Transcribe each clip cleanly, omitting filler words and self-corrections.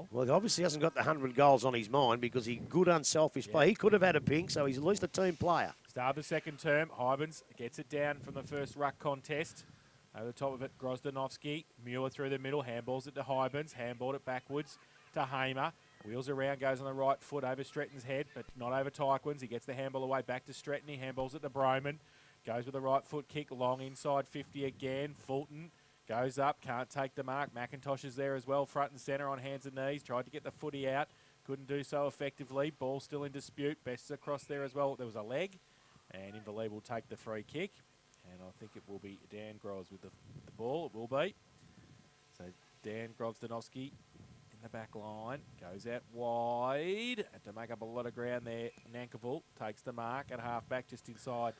well. Well, he obviously hasn't got the 100 goals on his mind because he good unselfish play. He could have had a pink, so he's at least a team player. Start of the second term, Hybens gets it down from the first ruck contest. Over the top of it, Grozdanovsky. Muir through the middle, handballs it to Hybens, handballed it backwards to Hamer. Wheels around, goes on the right foot over Stretton's head, but not over Tyquins. He gets the handball away back to Stretton. He handballs it to Broman. Goes with the right foot kick, long inside 50 again. Fulton goes up, can't take the mark. McIntosh is there as well, front and centre on hands and knees. Tried to get the footy out, couldn't do so effectively. Ball still in dispute. Best's across there as well. There was a leg, and Inverleigh will take the free kick. And I think it will be Dan Groves with the ball. It will be. So Dan Grozdanovsky in the back line. Goes out wide. Had to make up a lot of ground there. Nankerville takes the mark at half-back just inside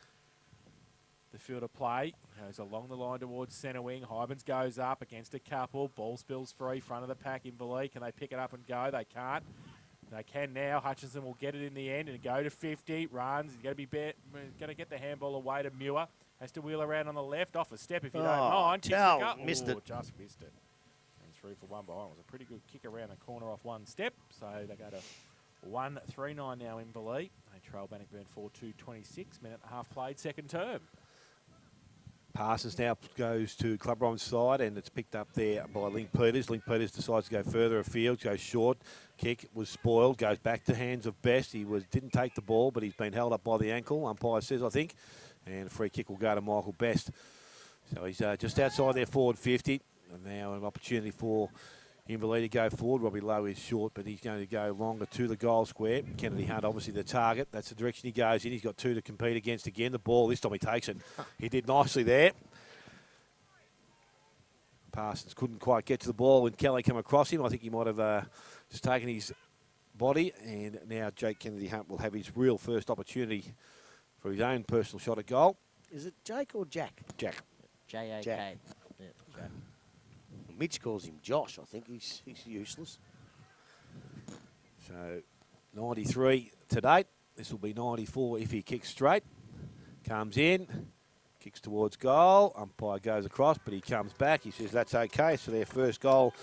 the field of play. Goes along the line towards centre wing. Hybens goes up against a couple. Ball spills free. Front of the pack. Inverleigh. Can they pick it up and go? They can't. They can now. Hutchinson will get it in the end and go to 50. Runs. He's going to be going to get the handball away to Muir. Has to wheel around on the left. Off a step if you don't mind. Missed it. Just missed it. And through for one behind. It was a pretty good kick around the corner off one step. So they go to 1-3-9 now in Inverleigh. They trail Bannockburn 4-2-26. Minute and a half played, second term. Parsons now goes to Club Rom's side, and it's picked up there by Link Peters. Link Peters decides to go further afield, goes short. Kick was spoiled, goes back to hands of Best. He didn't take the ball, but he's been held up by the ankle, umpire says, I think. And a free kick will go to Michael Best. So he's just outside their forward 50. And now an opportunity for Inverleigh to go forward. Robbie Lowe is short, but he's going to go longer to the goal square. Kennedy Hunt, obviously the target. That's the direction he goes in. He's got two to compete against again. The ball, this time he takes it. He did nicely there. Parsons couldn't quite get to the ball when Kelly came across him. I think he might have just taken his body. And now Jake Kennedy Hunt will have his real first opportunity for his own personal shot at goal. Is it Jake or Jack? Jack. J-A-K. Jack. Yeah, Jack. Mitch calls him Josh. I think he's useless. So 93 to date. This will be 94 if he kicks straight. Comes in, kicks towards goal. Umpire goes across, but he comes back. He says that's okay. So their first goal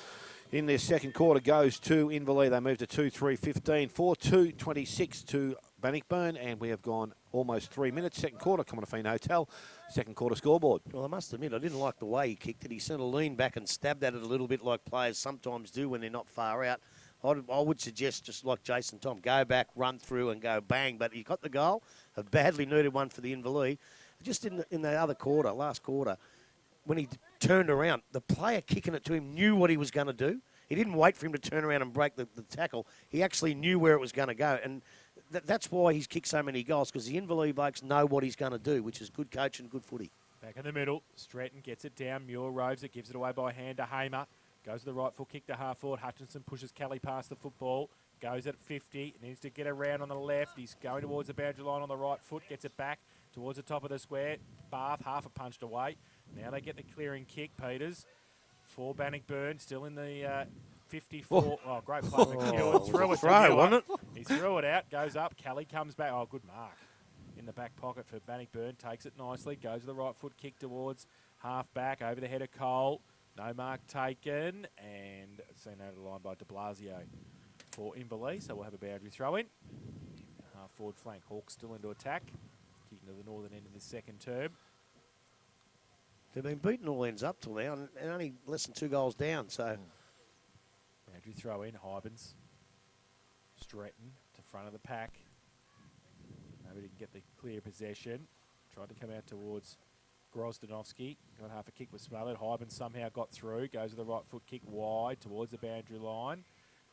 in their second quarter goes to Inverleigh. They move to 2-3-15, 4-2-26 to Bannockburn, and we have gone almost 3 minutes. Second quarter, Commonwealth Hotel. Second quarter scoreboard. Well, I must admit, I didn't like the way he kicked it. He sort of leaned back and stabbed at it a little bit like players sometimes do when they're not far out. I would suggest, just like Jason Tom, go back, run through and go bang. But he got the goal, a badly needed one for the Inverleigh. Just in the other quarter, last quarter, when he turned around, the player kicking it to him knew what he was going to do. He didn't wait for him to turn around and break the tackle. He actually knew where it was going to go. And that's why he's kicked so many goals, because the Inverleigh blokes know what he's going to do, which is good coach and good footy. Back in the middle, Stratton gets it down. Muir roves it, gives it away by hand to Hamer. Goes to the right foot kick to half forward. Hutchinson pushes Kelly past the football. Goes at 50. Needs to get around on the left. He's going towards the boundary line on the right foot. Gets it back towards the top of the square. Bath, half a punched away. Now they get the clearing kick, Peters. For Bannockburn, still in the 54. Oh, great play. McEwen threw it. Wasn't it? He threw it out. Goes up. Kelly comes back. Oh, good mark. In the back pocket for Bannockburn. Takes it nicely. Goes to the right foot kick towards half back. Over the head of Cole. No mark taken. And seen out of the line by de Blasio for Inverleigh. So we'll have a boundary throw in. Half forward flank. Hawks still into attack. Kicking to the northern end of the second term. They've been beating all ends up till now and only less than 2 goals down. So boundary throw in. Hybens. Stratton to front of the pack. Maybe didn't get the clear possession. Tried to come out towards Grozdanovsky. Got half a kick, was smothered. Hybens somehow got through. Goes to the right foot kick wide towards the boundary line.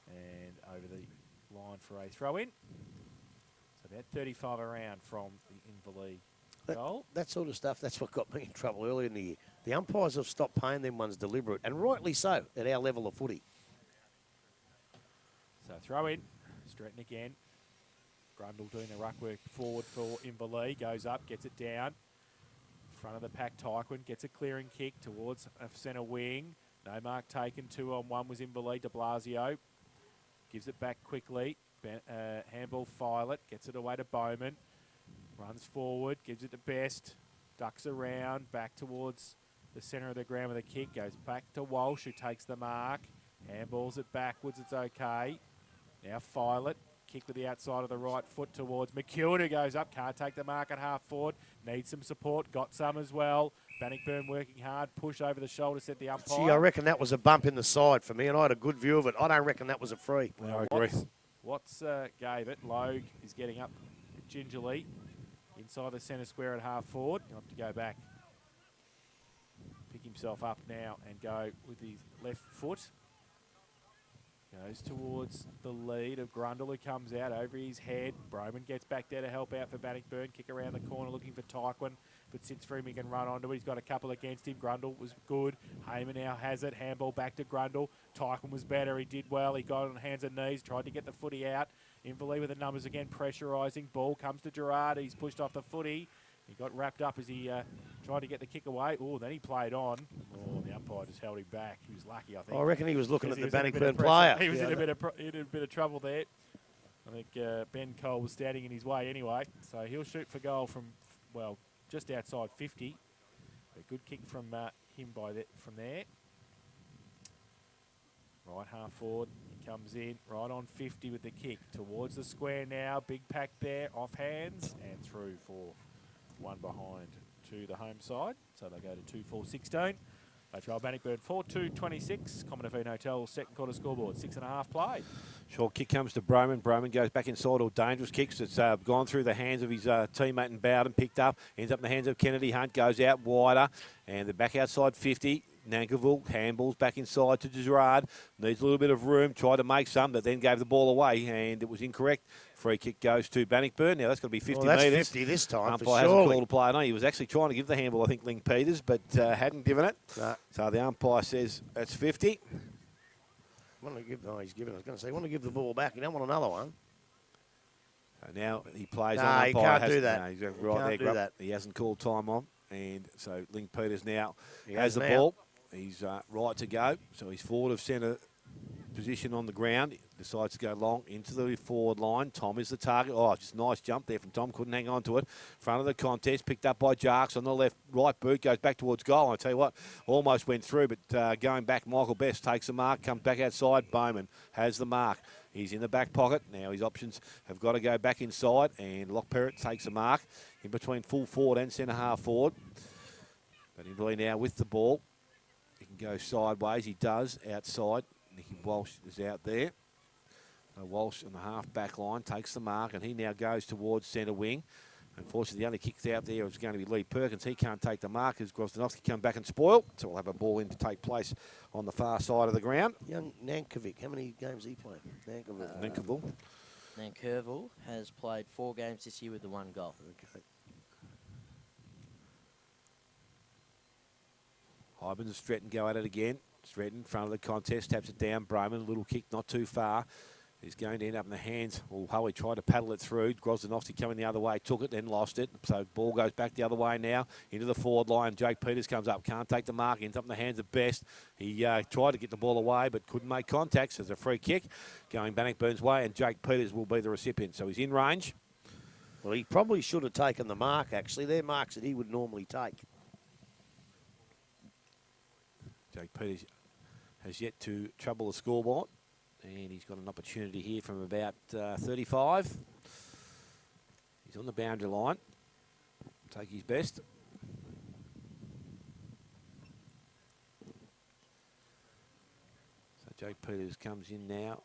And over the line for a throw in. So about 35 around from the Inverleigh goal. That sort of stuff, that's what got me in trouble earlier in the year. The umpires have stopped paying them ones deliberate, and rightly so at our level of footy. So throw in. Stratton again. Grundle doing the ruck work forward for Inverleigh. Goes up, gets it down. Front of the pack, Tyquin gets a clearing kick towards a centre wing. No mark taken. 2-on-1 was Inverleigh. De Blasio gives it back quickly. Handball Filet gets it away to Bowman. Runs forward, gives it to Best. Ducks around, back towards the centre of the ground with a kick. Goes back to Walsh, who takes the mark. Handballs it backwards, it's okay. Now Filet, kick with the outside of the right foot towards McEwen, who goes up, can't take the mark at half forward, needs some support, got some as well. Bannockburn working hard, push over the shoulder, set the umpire. See, I reckon that was a bump in the side for me, and I had a good view of it. I don't reckon that was a free. I agree. Watts gave it. Logue is getting up gingerly inside the centre square at half forward. He'll have to go back, pick himself up now and go with his left foot. Goes towards the lead of Grundle, who comes out over his head. Broman gets back there to help out for Bannockburn. Kick around the corner looking for Tyquin, but sits for him. He can run onto it. He's got a couple against him. Grundle was good. Hayman now has it. Handball back to Grundle. Tyquin was better. He did well. He got on hands and knees. Tried to get the footy out. Inverleigh with the numbers again, pressurising. Ball comes to Gerard. He's pushed off the footy. He got wrapped up as he tried to get the kick away. Oh, then he played on. Oh, the umpire just held him back. He was lucky, I think. I reckon he was looking at the Bannockburn player. player. He was in a bit of trouble there. I think Ben Cole was standing in his way anyway. So he'll shoot for goal from, well, just outside 50. A good kick from him from there. Right half forward. He comes in right on 50 with the kick. Towards the square now. Big pack there. Off hands and through for one behind to the home side. So they go to 2-4-16. They trial Bannockburn 4-2-26. Commonwealth Hotel second quarter scoreboard. 6.5 played. Short kick comes to Broman. Broman goes back inside, all dangerous kicks. It's gone through the hands of his teammate and Bowden, picked up. Ends up in the hands of Kennedy. Hunt goes out wider. And they're back outside 50. Nankerville handballs back inside to Gerard. Needs a little bit of room. Tried to make some, but then gave the ball away, and it was incorrect. Free kick goes to Bannockburn. Now that's going to be 50 well, that's metres. 50 this time. Umpire hasn't called a play. No, he was actually trying to give the handball, I think, Ling Peters, but hadn't given it. No. So the umpire says that's 50. He's giving. I was going to say, want to give the ball back. You don't want another one. So now he plays No, on. he can't do that. No, he's He right can't there. do that. He hasn't called time on, and so Ling Peters now He has the now. ball. He's right to go. So he's forward of centre position on the ground. Decides to go long into the forward line. Tom is the target. Oh, just nice jump there from Tom. Couldn't hang on to it. Front of the contest. Picked up by Jarks on the left. Right boot goes back towards goal. I tell you what, almost went through, but going back, Michael Best takes the mark. Comes back outside. Bowman has the mark. He's in the back pocket. Now his options have got to go back inside. And Lockperrott takes the mark in between full forward and centre half forward. But Inverleigh now with the ball. He can go sideways. He does outside. Nicky Walsh is out there. Walsh on the half-back line takes the mark, and he now goes towards centre wing. Unfortunately, the only kick out there is going to be Lee Perkins. He can't take the mark as Grozdanovsky come back and spoil. So we'll have a ball in to take place on the far side of the ground. Young Nankovic, how many games he played? Nankerville. Nankerville has played 4 games this year with the 1 goal. Okay. Hybens and Stretton go at it again. Stretton in front of the contest, taps it down. Broman, little kick, not too far. He's going to end up in the hands. Well, Howie tried to paddle it through. Grozdanovsky coming the other way, took it, then lost it. So ball goes back the other way now into the forward line. Jake Peters comes up, can't take the mark, ends up in the hands of Best. He tried to get the ball away, but couldn't make contact. So there's a free kick going Bannockburn's way, and Jake Peters will be the recipient. So he's in range. Well, he probably should have taken the mark, actually. They're marks that he would normally take. Jake Peters has yet to trouble the scoreboard, and he's got an opportunity here from about 35. He's on the boundary line. Take his best. So Jake Peters comes in now.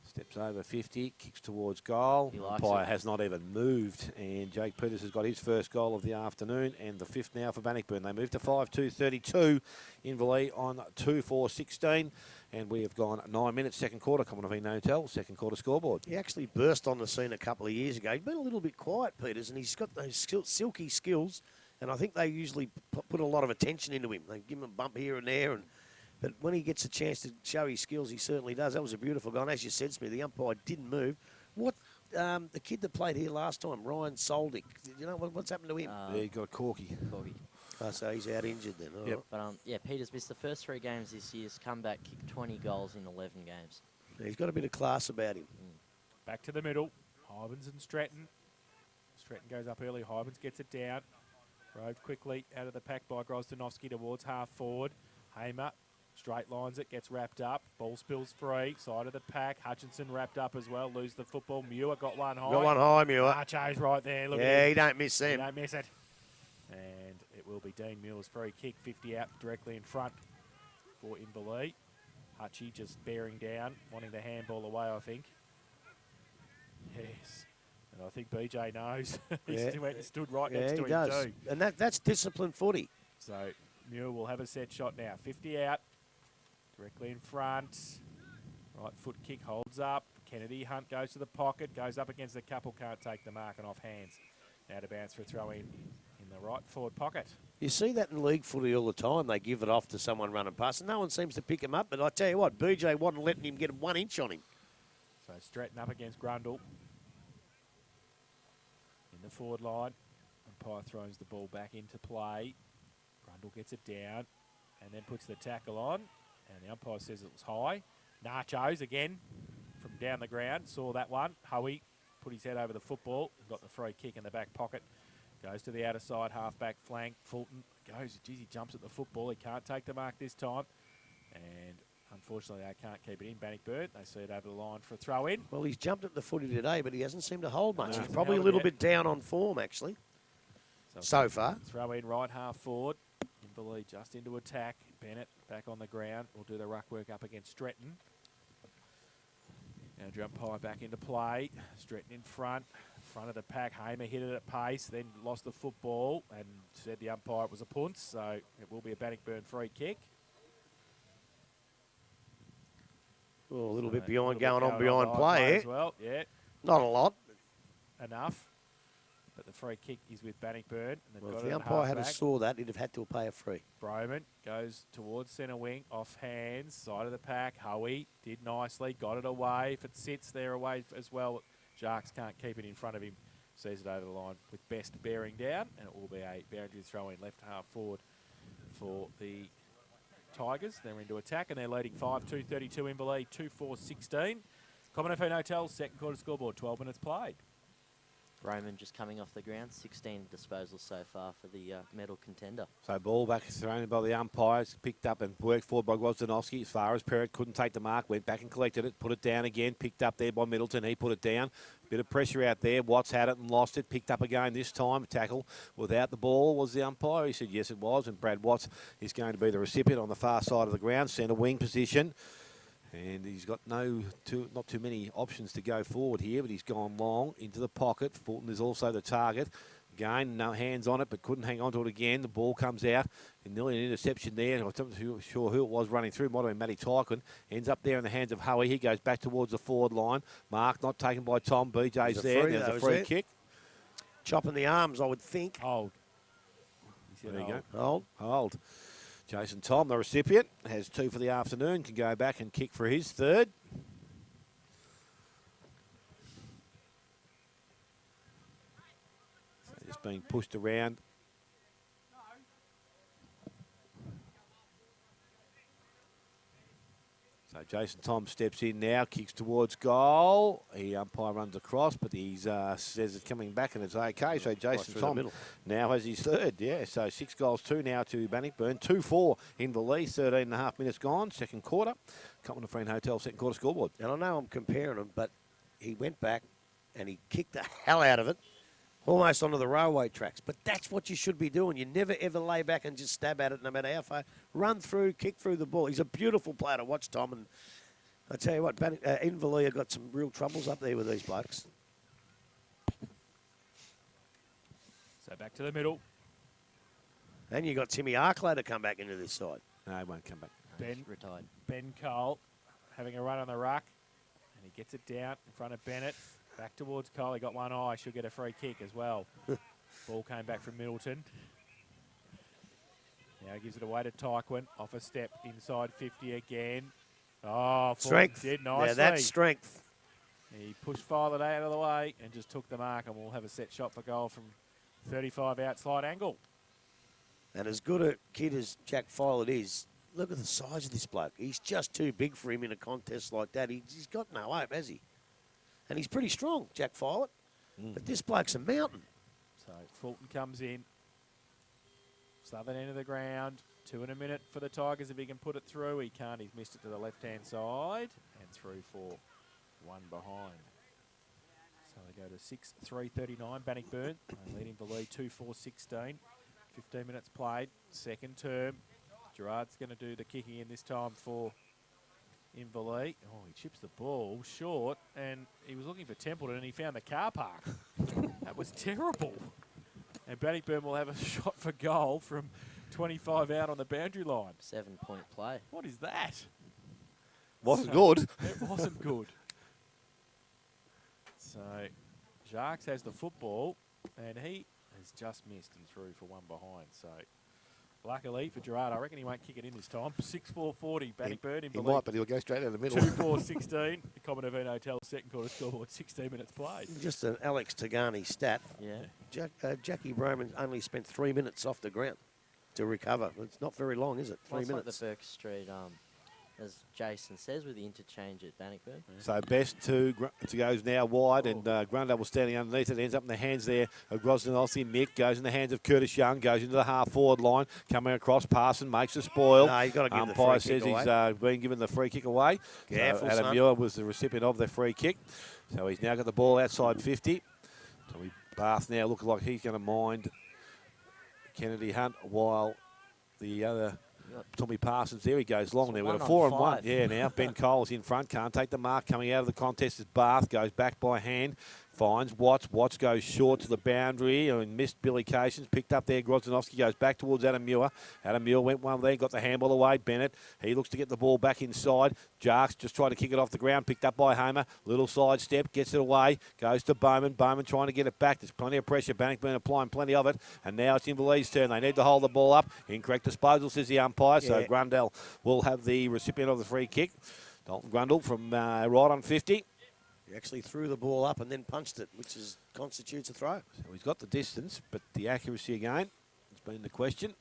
Steps over 50, kicks towards goal. Umpire has not even moved, and Jake Peters has got his first goal of the afternoon and the 5th now for Bannockburn. They move to 5-2-32. Inverleigh on 2-4-16, and we have gone 9 minutes, second quarter. Commonwealth Hotel, second quarter scoreboard. He actually burst on the scene a couple of years ago. He's been a little bit quiet, Peters, and he's got those silky skills, and I think they usually put a lot of attention into him. They give him a bump here and there, but when he gets a chance to show his skills, he certainly does. That was a beautiful goal. And as you said, Smith, the umpire didn't move. What the kid that played here last time, Ryan Soldick, you know what's happened to him? Yeah, he got a corky. Oh, so he's out injured then. Yep. But yeah, Peters missed the first 3 games this year. He's come back, kicked 20 goals in 11 games. Yeah, he's got a bit of class about him. Back to the middle. Hybens and Stratton. Stratton goes up early. Hybens gets it down. Rove quickly out of the pack by Grozdanovsky towards half forward. Hamer Straight lines it, gets wrapped up. Ball spills free. Side of the pack. Hutchinson wrapped up as well. Lose the football. Muir got one high. Got one high, Muir. Archo's right there. Look at Yeah, him. he don't miss He them. don't miss it. And it will be Dean Muir's free kick. 50 out directly in front for Inverleigh. Hutchie just bearing down, wanting the handball away, I think. Yes. And I think BJ knows. He went and stood right next to him does. too. And that's disciplined footy. So Muir will have a set shot now. 50 out, directly in front. Right foot kick holds up. Kennedy Hunt goes to the pocket, goes up against the couple, can't take the mark and off hands. Out of bounds for a throw in the right forward pocket. You see that in league footy all the time. They give it off to someone running past, and no one seems to pick him up. But I tell you what, BJ wasn't letting him get 1 inch on him. So Stratton up against Grundle. In the forward line. Umpire throws the ball back into play. Grundle gets it down and then puts the tackle on. And the umpire says it was high. Nachos again from down the ground. Saw that one. Hoey put his head over the football. Got the free kick in the back pocket. Goes to the outer side, half-back flank. Fulton goes, geez, he jumps at the football. He can't take the mark this time. And unfortunately, they can't keep it in. Bannockburn, they see it over the line for a throw-in. Well, he's jumped at the footy today, but he hasn't seemed to hold much. No, He's probably a little bit down on form, actually, so far. Throw in right half forward. Inverleigh just into attack. Bennett back on the ground. Will do the ruck work up against Stretton. Now umpire back into play. Stretton in front. Front of the pack. Hamer hit it at pace, then lost the football and said the umpire it was a punt, so it will be a Bannockburn free kick. Well, a little So bit behind, going on behind behind play, as well. Yeah, Not a lot. enough. But the free kick is with Bannockburn. And they've Well, got if it the at umpire had half-back. saw that, he'd have had to pay a free. Broman goes towards centre wing, off hands, side of the pack. Hoey did nicely, got it away. If it sits there away as well, Sharks can't keep it in front of him. Sees it over the line with Best bearing down, and it will be a boundary throw in left half forward for the Tigers. They're into attack, and they're leading 5-2, 32 Inverleigh, 2-4-16. Commonwealth Hotel, second quarter scoreboard, 12 minutes played. Roman just coming off the ground, 16 disposals so far for the medal contender. So ball back thrown by the umpires, picked up and worked forward by Grozdanovsky. As far as Perrott couldn't take the mark, went back and collected it, put it down again, picked up there by Middleton. He put it down. Bit of pressure out there. Watts had it and lost it. Picked up again this time. Tackle without the ball was the umpire. He said yes it was, and Brad Watts is going to be the recipient on the far side of the ground, centre wing position. And he's got not too many options to go forward here, but he's gone long into the pocket. Fulton is also the target. Again, no hands on it, but couldn't hang on to it again. The ball comes out, and nearly an interception there. I'm not sure who it was running through. Might have been Matty Tyquin. Ends up there in the hands of Hoey. He goes back towards the forward line. Mark not taken by Tom. BJ's there. There's a free kick. Chopping the arms, I would think. Hold. There you go. Hold. Jason Tom, the recipient, has 2 for the afternoon, can go back and kick for his third. So just being pushed around. So Jason Tom steps in now, kicks towards goal. The umpire runs across, but he says it's coming back and it's okay. So Jason Tom now has his third. Yeah, so 6 goals, 2 now to Bannockburn. 2-4 Inverleigh, 13.5 minutes gone, second quarter. Commonwealth Hotel, second quarter scoreboard. And I know I'm comparing them, but he went back and he kicked the hell out of it, almost onto the railway tracks. But that's what you should be doing. You never, ever lay back and just stab at it, no matter how far. Run through, kick through the ball. He's a beautiful player to watch, Tom. And I tell you what, Inverleigh have got some real troubles up there with these blokes. So back to the middle. And you got Timmy Arklow to come back into this side. No, he won't come back. Retired. Ben Cole having a run on the ruck, and he gets it down in front of Bennett. Back towards Cole. He got one eye. Should get a free kick as well. Ball came back from Middleton. Now gives it away to Tyquin. Off a step inside 50 again. Oh, strength. Did nicely. Yeah, that's strength. He pushed Filet out of the way and just took the mark, and we'll have a set shot for goal from 35 out slide angle. And as good a kid as Jack Filet is, look at the size of this bloke. He's just too big for him in a contest like that. He's got no hope, has he? And he's pretty strong, Jack Filet. But this bloke's a mountain. So Fulton comes in. Southern end of the ground. 2 in a minute for the Tigers if he can put it through. He can't. He's missed it to the left-hand side and through for 1 behind. So they go to 6:3:39. Bannockburn leading the lead 2-4-16. 15 minutes played. Second term. Gerard's going to do the kicking in this time for Inverleigh. Oh, he chips the ball short, and he was looking for Templeton, and he found the car park. That was terrible. And Bannockburn will have a shot for goal from 25 out on the boundary line. 7-point play. What is that? Wasn't good. It wasn't good. So Jacques has the football, and he has just missed and through for 1 behind. So luckily for Gerard, I reckon he won't kick it in this time. 6-4-40, Bannockburn in He might, but he'll go straight out the middle. 2-4-16. The Common Event Hotel second quarter scoreboard, 16 minutes played. Just an Alex Tagani stat. Yeah. Jackie Broman only spent 3 minutes off the ground to recover. It's not very long, is it? 3 Well, minutes. It's like the Burke Street, as Jason says, with the interchange at Bannockburn. So best to goes now wide, and Grundle was standing underneath it. Ends up in the hands there of Grosdolowski. Mick goes in the hands of Curtis Young. Goes into the half-forward line. Coming across, Parson makes the spoil. No, he's got to give the free Umpire kick says away. he's been given the free kick away. Careful, Adam son. Muir was the recipient of the free kick. So he's now got the ball outside 50. Tommy Bath now looking like he's going to mind Kennedy Hunt, while the other Tommy Parsons, there he goes long there. We've got a 4 on 1. Yeah, now Ben Cole's in front. Can't take the mark. Coming out of the contest is Bath. Goes back by hand. Finds Watts. Watts goes short to the boundary and missed Billy Cations. Picked up there. Grozanowski goes back towards Adam Muir. Adam Muir went one there. Got the handball away. Bennett. He looks to get the ball back inside. Jarks just tried to kick it off the ground. Picked up by Homer. Little side step. Gets it away. Goes to Bowman. Bowman trying to get it back. There's plenty of pressure. Bannockburn applying plenty of it. And now it's Inverleigh's turn. They need to hold the ball up. Incorrect disposal, says the umpire. So Grundle will have the recipient of the free kick. Dalton Grundle from right on 50. He actually threw the ball up and then punched it, which constitutes a throw. So he's got the distance, but the accuracy again has been the question.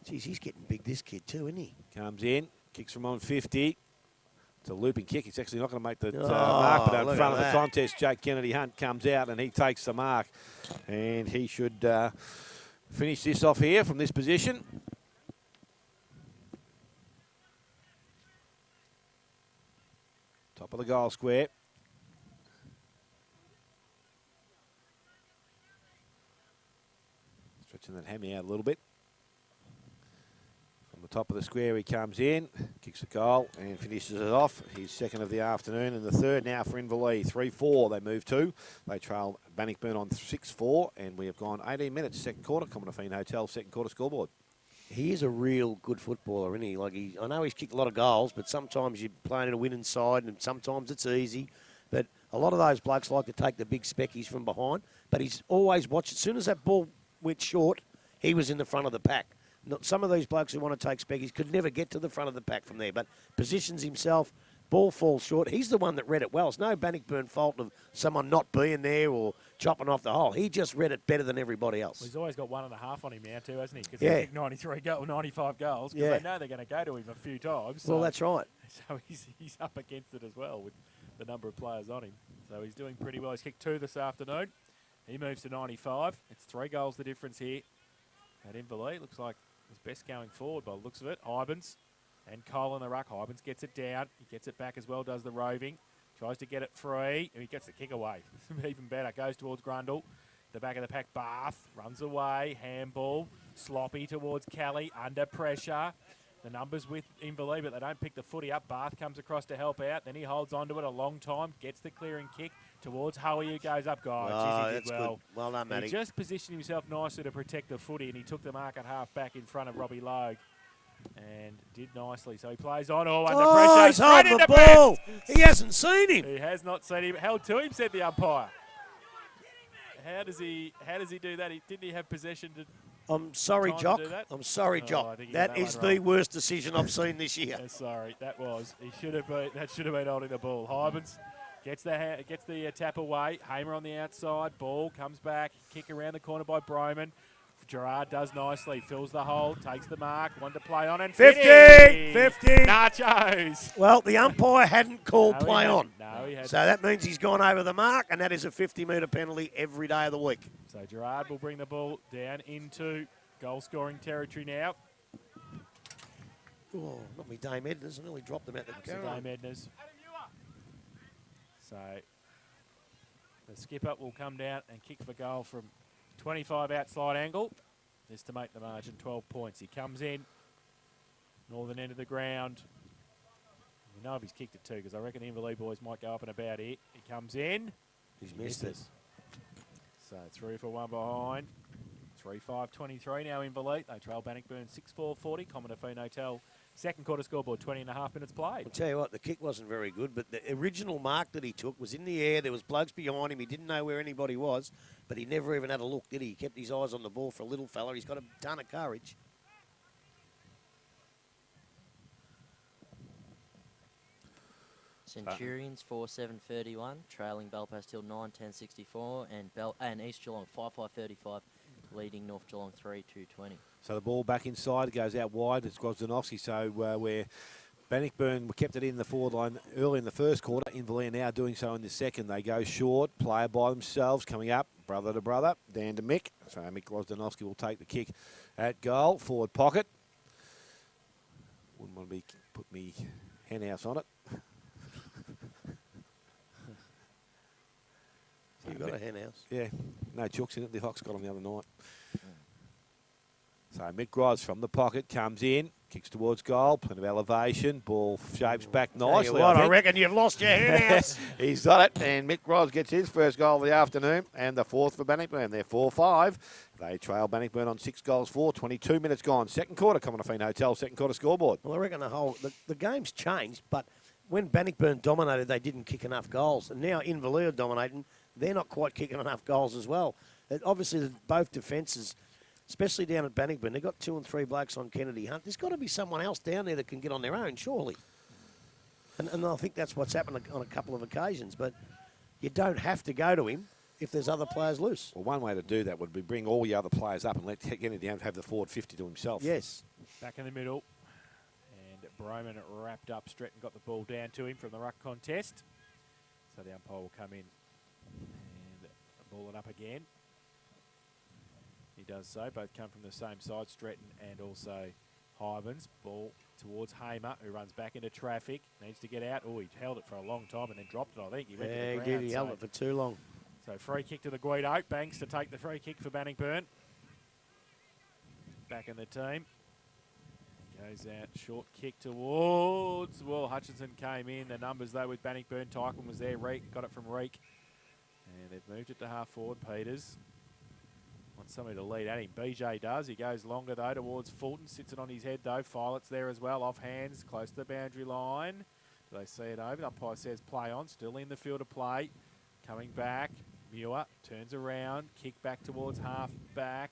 Geez, he's getting big, this kid too, isn't he? Comes in, kicks from on 50. It's a looping kick. It's actually not going to make the mark, but in front of the contest, Jake Kennedy Hunt comes out and he takes the mark. And he should finish this off here from this position. Top of the goal square. Stretching that hammy out a little bit. From the top of the square he comes in, kicks a goal and finishes it off. His second of the afternoon and the third now for Inverleigh. 3-4 they move to. They trail Bannockburn on 6-4 and we have gone 18 minutes second quarter. Common Event Hotel second quarter scoreboard. He is a real good footballer, isn't he? Like I know he's kicked a lot of goals, but sometimes you're playing in a winning side and sometimes it's easy. But a lot of those blokes like to take the big speckies from behind. But he's always watched. As soon as that ball went short, he was in the front of the pack. Some of these blokes who want to take speckies could never get to the front of the pack from there, but positions himself, ball falls short. He's the one that read it well. It's no Bannockburn fault of someone not being there or chopping off the hole. He just read it better than everybody else. Well, he's always got 1.5 on him now too, hasn't he? Because he kicked 95 goals because they know they're going to go to him a few times. Well, that's right. So he's up against it as well with the number of players on him. So he's doing pretty well. He's kicked 2 this afternoon. He moves to 95. It's 3 goals the difference here at Inverleigh. Looks like his best going forward by the looks of it. Ibens and Cole in the ruck. Ibens gets it down. He gets it back as well, does the roving. Tries to get it free, and he gets the kick away. Even better. Goes towards Grundle. The back of the pack, Bath runs away. Handball. Sloppy towards Kelly. Under pressure. The numbers with Inverleigh, but they don't pick the footy up. Bath comes across to help out. Then he holds onto it a long time. Gets the clearing kick towards Howie, who goes up. Geez, he did well. Good. Well done, Matty. He just positioned himself nicely to protect the footy, and he took the mark at half back in front of Robbie Logue. And did nicely. So he plays on. Under pressure. He's holding the ball. He hasn't seen him. He has not seen him. Held to him, said the umpire. How does he do that? Didn't he have possession to... I'm sorry, Jock. I'm sorry, Jock. That is the worst decision I've seen this year. Yeah, sorry, that was. That should have been holding the ball. Hybens gets the tap away. Hamer on the outside. Ball comes back. Kick around the corner by Broman. Gerard does nicely. Fills the hole. Takes the mark. One to play on and 50! Nachos. Well, the umpire hadn't called play on. No, he hadn't. So that means he's gone over the mark, and that is a 50-metre penalty every day of the week. So Gerard will bring the ball down into goal-scoring territory now. Oh, not me Dame Edners. Nearly dropped them out the That's the carry. Dame Edners. So the skipper will come down and kick for goal from 25 outside angle. This to make the margin 12 points. He comes in, northern end of the ground. We know if he's kicked it too, because I reckon the Inverleigh boys might go up and about it. He comes in. He's missed it. So 3 for 1 behind. 3-5-23 now Inverleigh. They trail Bannockburn 6-4-40. Commodore Hotel. Second quarter scoreboard, 20.5 minutes played. I'll tell you what, the kick wasn't very good, but the original mark that he took was in the air. There was blokes behind him. He didn't know where anybody was, but he never even had a look, did he? He kept his eyes on the ball for a little fella. He's got a ton of courage. Centurions 4-7-31, trailing Belfast Hill 9-10-64, and East Geelong 5-5-35, leading North Geelong 3-2-20. So the ball back inside, goes out wide. It's Grozdanovsky. So where Bannockburn kept it in the forward line early in the first quarter, Inverleigh now doing so in the second. They go short, player by themselves, coming up, brother to brother, Dan to Mick. So Mick Grozdanovsky will take the kick at goal, forward pocket. Wouldn't want to put me hen house on it. You got a hen house? Yeah, no chooks in it. The Hawks got them the other night. So Mick Groz from the pocket comes in, kicks towards goal, plenty of elevation, ball shapes back nicely. I reckon you've lost your hen house. He's got it, and Mick Groz gets his first goal of the afternoon, and the fourth for Bannockburn. They're 4-5. They trail Bannockburn on 6 goals for 22 minutes gone. Second quarter, Commodore Hotel, second quarter scoreboard. Well, I reckon the game's changed, but when Bannockburn dominated, they didn't kick enough goals, and now Inverleigh are dominating. They're not quite kicking enough goals as well. Obviously, both defences, especially down at Bannockburn, they've got 2 and 3 blokes on Kennedy Hunt. There's got to be someone else down there that can get on their own, surely. And I think that's what's happened on a couple of occasions. But you don't have to go to him if there's other players loose. Well, one way to do that would be bring all the other players up and let Kennedy down have the forward 50 to himself. Yes. Back in the middle. And Broman wrapped up. Stretton got the ball down to him from the ruck contest. So the umpire will come in and ball it up again. He does so. Both come from the same side, Stretton and also Hybens. Ball towards Hamer, who runs back into traffic. Needs to get out. Oh, he held it for a long time and then dropped it, I think. He went to the ground. He did. He held it for too long. So free kick to the Guido. Banks to take the free kick for Bannockburn. Back in the team. Goes out, short kick towards. Well, Hutchinson came in. The numbers, though, with Bannockburn. Tyquin was there. Reek got it from Reek. And they've moved it to half forward, Peters. Wants somebody to lead at him. BJ does. He goes longer, though, towards Fulton. Sits it on his head, though. Filet's there as well. Off hands, close to the boundary line. Do they see it over? The umpire says play on. Still in the field of play. Coming back. Muir turns around. Kick back towards half back.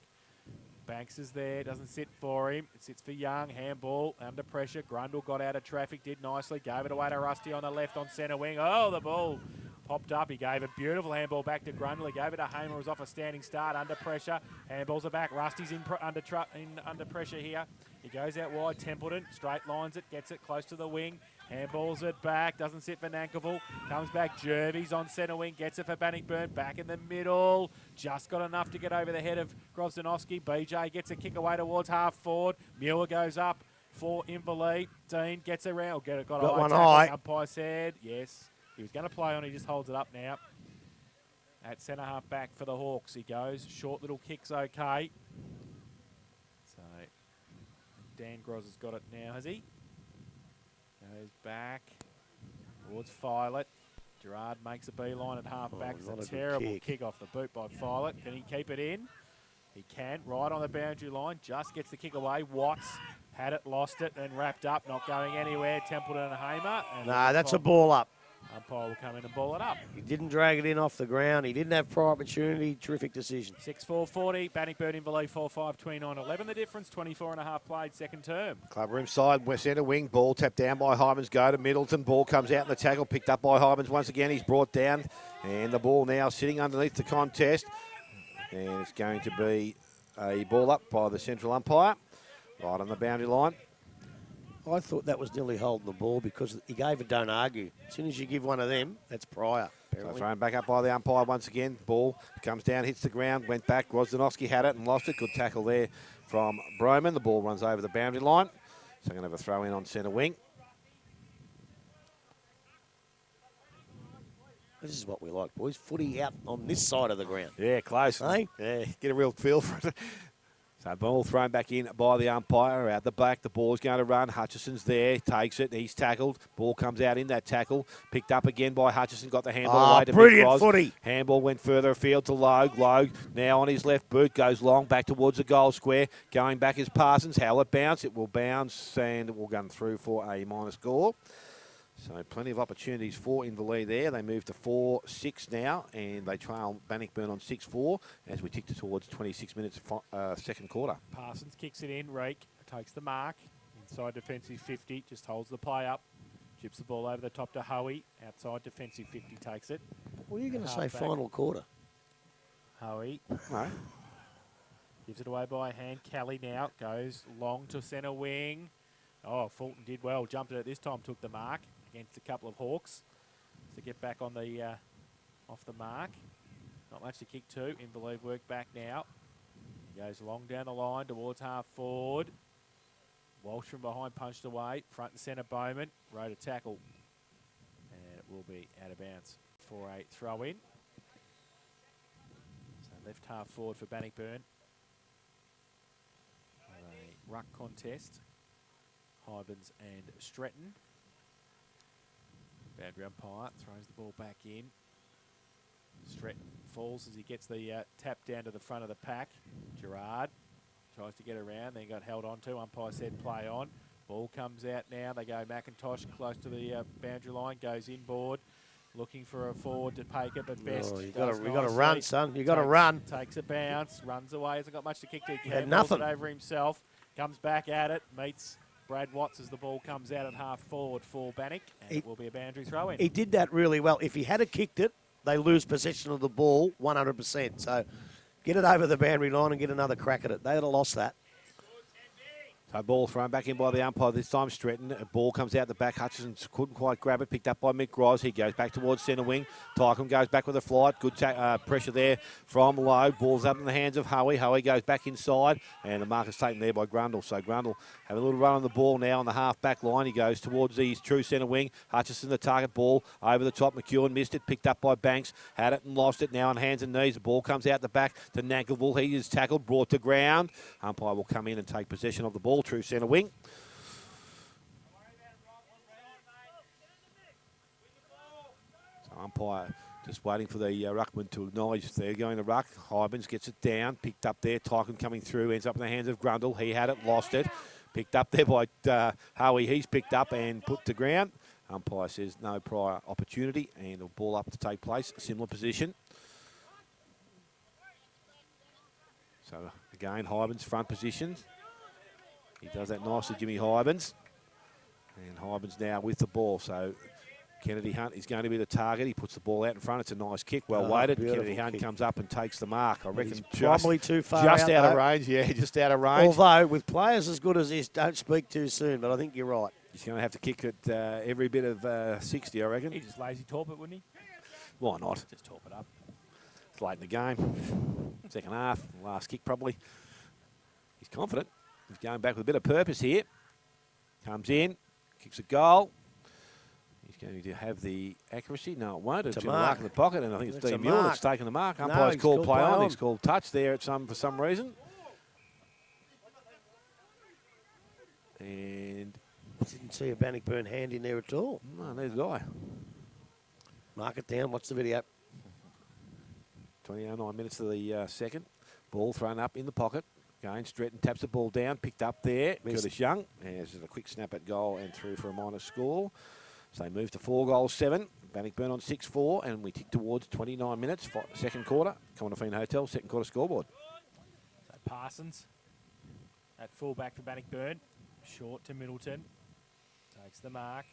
Banks is there. Doesn't sit for him. It sits for Young. Handball under pressure. Grundle got out of traffic. Did nicely. Gave it away to Rusty on the left on centre wing. Oh, the ball popped up. He gave a beautiful handball back to Grundle. He gave it to Hamer. It was off a standing start under pressure. Handballs are back. Rusty's under pressure here. He goes out wide. Templeton straight lines it. Gets it close to the wing. Handballs it back. Doesn't sit for Nankerville. Comes back. Jervis on centre wing. Gets it for Bannockburn. Back in the middle. Just got enough to get over the head of Grozdanovsky. BJ gets a kick away towards half forward. Muir goes up for Inverleigh. Dean gets around. Got one tackle. high. Umpire said yes. He was going to play on. He just holds it up now. At centre half back for the Hawks. He goes. Short little kick's okay. So Dan Groz has got it now, has he? Goes back towards Filet. Gerard makes a beeline at half back. It's a terrible kick off the boot by Filet. Can he keep it in? He can. Right on the boundary line. Just gets the kick away. Watts had it, lost it, and wrapped up. Not going anywhere. Templeton and Hamer. Nah, that's a ball up. Umpire will come in and ball it up. He didn't drag it in off the ground. He didn't have prior opportunity. Terrific decision. 6-4-40. Bannockburn Inverleigh 4-5-29-11. The difference, 24.5 played second term. Clubroom side, west centre wing. Ball tapped down by Hymans. Go to Middleton. Ball comes out in the tackle. Picked up by Hymans once again. He's brought down. And the ball now sitting underneath the contest. And it's going to be a ball up by the central umpire. Right on the boundary line. I thought that was nearly holding the ball because he gave a don't argue. As soon as you give one of them, that's prior. So thrown back up by the umpire once again. Ball comes down, hits the ground, went back. Grozdanovsky had it and lost it. Good tackle there from Broman. The ball runs over the boundary line. So I'm going to have a throw in on centre wing. This is what we like, boys. Footy out on this side of the ground. Yeah, close. Hey? Yeah, get a real feel for it. So ball thrown back in by the umpire. Out the back, the ball's going to run. Hutchison's there, takes it. He's tackled. Ball comes out in that tackle. Picked up again by Hutchison. Got the handball away to brilliant Mick Ross. footy. Handball went further afield to Logue. Logue now on his left boot. Goes long back towards the goal square. Going back is Parsons. How it bounce? It will bounce and it will come through for a minor score. So plenty of opportunities for Inverleigh there. They move to 4-6 now, and they trail Bannockburn on 6-4 as we tick towards 26 minutes second quarter. Parsons kicks it in. Reek takes the mark. Inside defensive 50, just holds the play up. Chips the ball over the top to Hoey. Outside defensive 50 takes it. What are you going to say, Halfback. final quarter? Hoey No. gives it away by hand. Kelly now goes long to centre wing. Oh, Fulton did well. Jumped it at this time, took the mark against a couple of Hawks to get back on the off the mark. Not much to kick to. Inverleigh work back now. He goes long down the line towards half forward. Walsh from behind punched away. Front and centre Bowman. Rode a tackle. And it will be out of bounds for a throw in. So left half forward for Bannockburn. A ruck contest. Hybens and Stretton. Boundary umpire throws the ball back in. Stretton falls as he gets the tap down to the front of the pack. Gerard tries to get around, then got held on to. Umpire said play on. Ball comes out now. They go McIntosh close to the boundary line, goes inboard, looking for a forward to take it, but best. Oh, you got to run, son. You got to run. Takes a bounce, runs away. Hasn't got much to kick to. Had nothing. It over himself. Comes back at it. Meets Brad Watts as the ball comes out at half forward for Bannock, and it will be a boundary throw in. He did that really well. If he had kicked it, they lose possession of the ball 100%. So get it over the boundary line and get another crack at it. They'd have lost that. So ball thrown back in by the umpire this time. Stretton. A ball comes out the back. Hutchison couldn't quite grab it. Picked up by Mick Ross. He goes back towards centre wing. Tycombe goes back with a flight. Good pressure there from Lowe. Ball's up in the hands of Hoey. Hoey goes back inside. And the mark is taken there by Grundle. So Grundle have a little run on the ball now on the half-back line. He goes towards his true centre wing. Hutchison, the target ball. Over the top. McEwen missed it. Picked up by Banks. Had it and lost it. Now on hands and knees. The ball comes out the back to Nankerville. He is tackled. Brought to ground. Umpire will come in and take possession of the ball. True centre wing. So umpire just waiting for the ruckman to acknowledge they're going to ruck. Hybens gets it down, picked up there. Tycombe coming through, ends up in the hands of Grundle. He had it, lost it. Picked up there by Howie. He's picked up and put to ground. Umpire says no prior opportunity and a ball up to take place. Similar position. So again, Hybens front position. He does that nicely, Jimmy Hybens. And Hybens now with the ball. So Kennedy Hunt is going to be the target. He puts the ball out in front. It's a nice kick, well weighted. Kennedy Hunt comes up and takes the mark. I reckon probably too far just out of though. range. Yeah, just out of range. Although, with players as good as this, don't speak too soon, but I think you're right. He's going to have to kick it every bit of 60, I reckon. He just lazy torp it, wouldn't he? Why not? Just torp it up. It's late in the game. Second half, last kick probably. He's confident. He's going back with a bit of purpose here. Comes in, kicks a goal. He's going to have the accuracy. No, it won't. It's going to mark in the pocket, and I think it's Dean Muir that's taking the mark. Umpire's called play on. He's called touch there for some reason. And didn't see a Bannockburn hand in there at all. No, neither did I. Mark it down. Watch the video. 29 minutes of the second. Ball thrown up in the pocket. Again, Stretton taps the ball down, picked up there. Curtis Young. And there's a quick snap at goal and through for a minor score. So they move to 4-7. Bannockburn on 6-4, and we tick towards 29 minutes, second quarter. Conafine Hotel, second quarter scoreboard. So Parsons at fullback for Bannockburn. Short to Middleton. Takes the mark.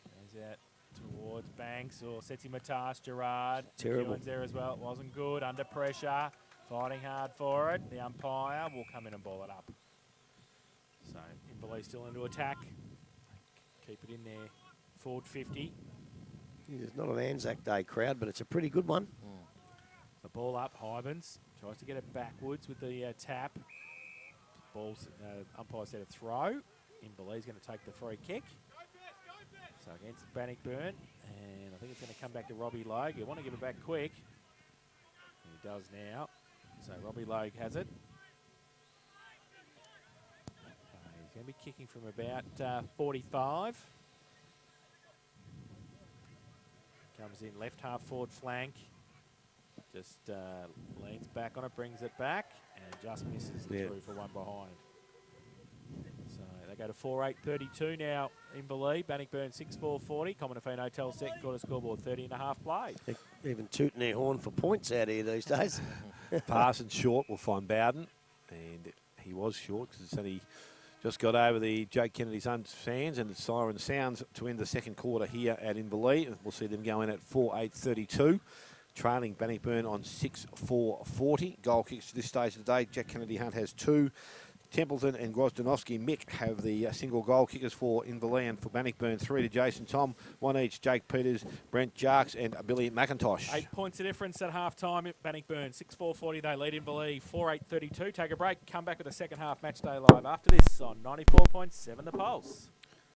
Goes out towards Banks or Setsi Matas, Gerard. Terrible. Ewan's there as well. It wasn't good. Under pressure. Fighting hard for it. The umpire will come in and ball it up. So Inverleigh still into attack. Keep it in there. Forward 50. It's not an Anzac Day crowd, but it's a pretty good one. The ball up. Hybens tries to get it backwards with the tap. Ball's umpire said a throw. Inverlee's going to take the free kick. So against Bannockburn, and I think it's going to come back to Robbie Logue. You want to give it back quick. He does now. So Robbie Logue has it. He's going to be kicking from about 45. Comes in left half forward flank. Just leans back on it, brings it back, and just misses the through for one behind. So they go to 4-8-32 now. Inverlee, Bannockburn 6-4-40. Common Hotel second quarter scoreboard 30.5 played. Even tooting their horn for points out here these days. Parsons short will find Bowden, and he was short because it's only just got over the Jake Kennedy's fans, and the siren sounds to end the second quarter here at Inverlee. We'll see them go in at 4-8-32. Trailing Bannockburn on 6-4-40. Goal kicks to this stage of the day. Jack Kennedy Hunt has 2. Templeton and Grosdanovsky Mick have the single goal kickers for Inverlee, and for Bannockburn 3 to Jason Tom, 1 each. Jake Peters, Brent Jarks and Billy McIntosh. 8 points of difference at half time at Bannockburn. 6-4-40 they lead Inverlee. 4-8-32. Take a break. Come back with the second half match day live after this on 94.7 The Pulse.